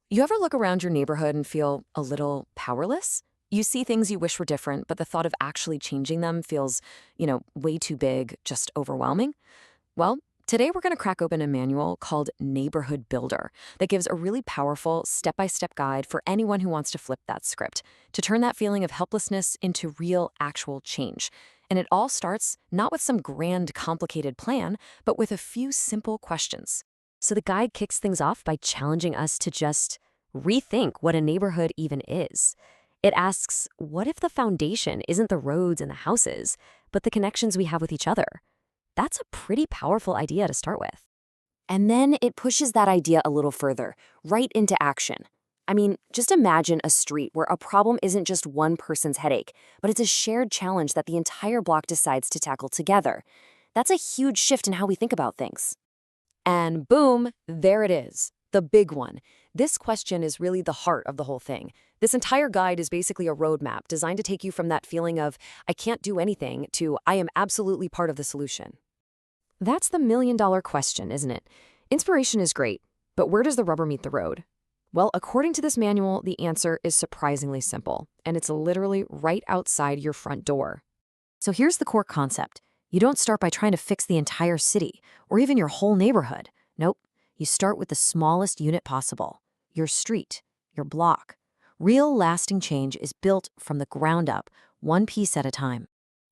You ever look around your neighborhood and feel a little powerless? You see things you wish were different, but the thought of actually changing them feels, way too big, just overwhelming? Well, today we're going to crack open a manual called Neighborhood Builder that gives a really powerful step by step guide for anyone who wants to flip that script, to turn that feeling of helplessness into real, actual change. And it all starts not with some grand, complicated plan, but with a few simple questions. So the guide kicks things off by challenging us to just rethink what a neighborhood even is. It asks, what if the foundation isn't the roads and the houses, but the connections we have with each other? That's a pretty powerful idea to start with. And then it pushes that idea a little further, right into action. I mean, just imagine a street where a problem isn't just one person's headache, but it's a shared challenge that the entire block decides to tackle together. That's a huge shift in how we think about things. And boom, there it is, the big one. This question is really the heart of the whole thing. This entire guide is basically a roadmap designed to take you from that feeling of, I can't do anything, to I am absolutely part of the solution. That's the million-dollar question, isn't it? Inspiration is great, but where does the rubber meet the road? Well, according to this manual, the answer is surprisingly simple, and it's literally right outside your front door. So here's the core concept. You don't start by trying to fix the entire city, or even your whole neighborhood. Nope. You start with the smallest unit possible, your street, your block. Real lasting change is built from the ground up, one piece at a time.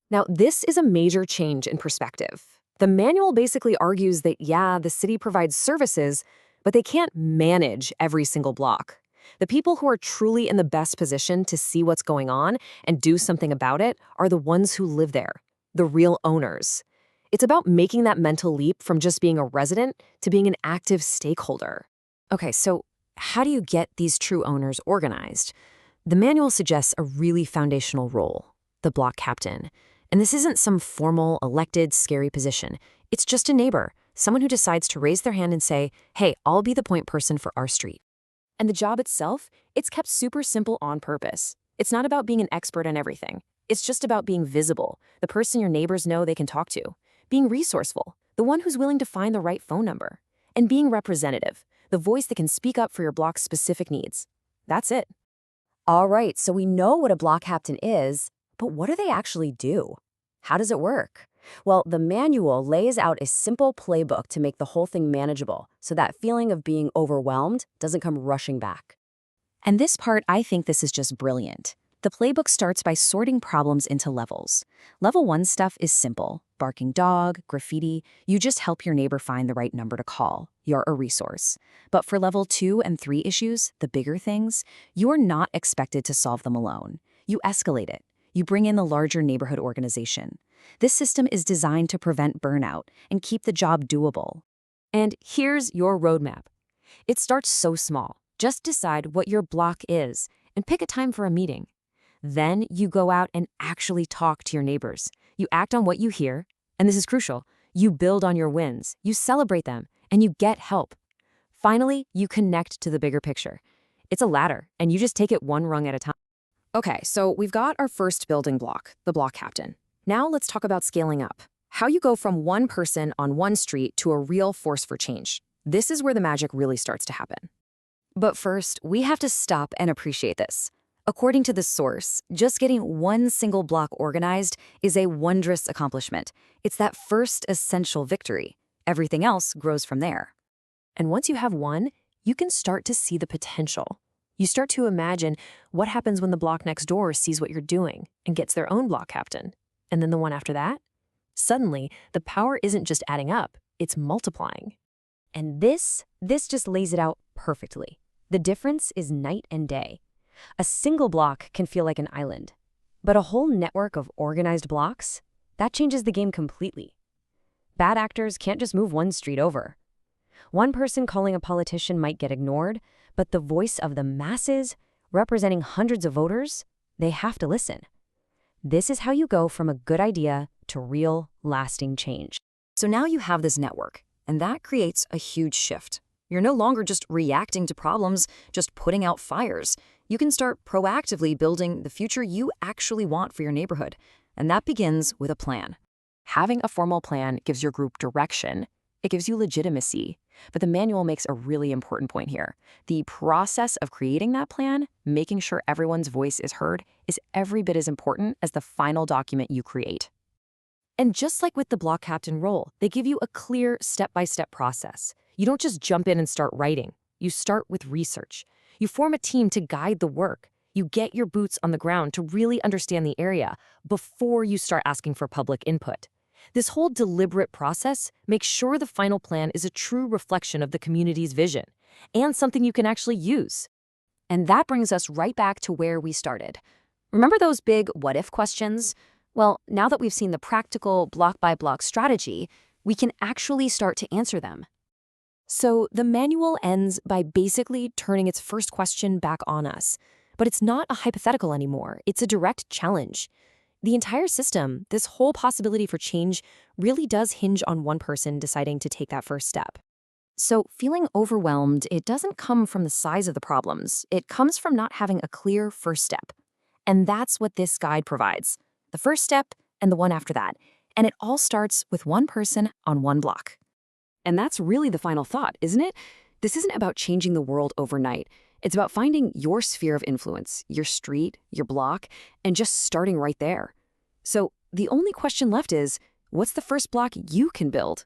Now, this is a major change in perspective. The manual basically argues that, yeah, the city provides services, but they can't manage every single block. The people who are truly in the best position to see what's going on and do something about it are the ones who live there, the real owners. It's about making that mental leap from just being a resident to being an active stakeholder. Okay, so how do you get these true owners organized? The manual suggests a really foundational role, the block captain. And this isn't some formal, elected, scary position. It's just a neighbor, someone who decides to raise their hand and say, hey, I'll be the point person for our street. And the job itself, it's kept super simple on purpose. It's not about being an expert on everything. It's just about being visible, the person your neighbors know they can talk to, being resourceful, the one who's willing to find the right phone number, and being representative, the voice that can speak up for your block's specific needs. That's it. All right, so we know what a block captain is, but what do they actually do? How does it work? Well, the manual lays out a simple playbook to make the whole thing manageable, so that feeling of being overwhelmed doesn't come rushing back. And this part, I think this is just brilliant. The playbook starts by sorting problems into levels. Level 1 stuff is simple. Barking dog, graffiti, you just help your neighbor find the right number to call. You're a resource. But for level 2 and 3 issues, the bigger things, you're not expected to solve them alone. You escalate it. You bring in the larger neighborhood organization. This system is designed to prevent burnout and keep the job doable. And here's your roadmap. It starts so small. Just decide what your block is and pick a time for a meeting. Then you go out and actually talk to your neighbors. You act on what you hear, and this is crucial. You build on your wins, you celebrate them, and you get help. Finally, you connect to the bigger picture. It's a ladder, and you just take it one rung at a time. Okay, so we've got our first building block, the block captain. Now let's talk about scaling up. How you go from one person on one street to a real force for change. This is where the magic really starts to happen. But first, we have to stop and appreciate this. According to the source, just getting one single block organized is a wondrous accomplishment. It's that first essential victory. Everything else grows from there. And once you have one, you can start to see the potential. You start to imagine what happens when the block next door sees what you're doing and gets their own block captain. And then the one after that? Suddenly, the power isn't just adding up, it's multiplying. And this just lays it out perfectly. The difference is night and day. A single block can feel like an island, but a whole network of organized blocks, that changes the game completely. Bad actors can't just move one street over. One person calling a politician might get ignored, but the voice of the masses, representing hundreds of voters, they have to listen. This is how you go from a good idea to real, lasting change. So now you have this network, and that creates a huge shift. You're no longer just reacting to problems, just putting out fires. You can start proactively building the future you actually want for your neighborhood, and that begins with a plan. Having a formal plan gives your group direction. It gives you legitimacy. But the manual makes a really important point here. The process of creating that plan, making sure everyone's voice is heard, is every bit as important as the final document you create. And just like with the block captain role, they give you a clear step-by-step process. You don't just jump in and start writing. You start with research. You form a team to guide the work. You get your boots on the ground to really understand the area before you start asking for public input. This whole deliberate process makes sure the final plan is a true reflection of the community's vision and something you can actually use. And that brings us right back to where we started. Remember those big what-if questions? Well, now that we've seen the practical block-by-block strategy, we can actually start to answer them. So the manual ends by basically turning its first question back on us. But it's not a hypothetical anymore. It's a direct challenge. The entire system, this whole possibility for change, really does hinge on one person deciding to take that first step. So feeling overwhelmed, it doesn't come from the size of the problems. It comes from not having a clear first step. And that's what this guide provides. The first step and the one after that. And it all starts with one person on one block. And that's really the final thought, isn't it? This isn't about changing the world overnight. It's about finding your sphere of influence, your street, your block, and just starting right there. So the only question left is, what's the first block you can build?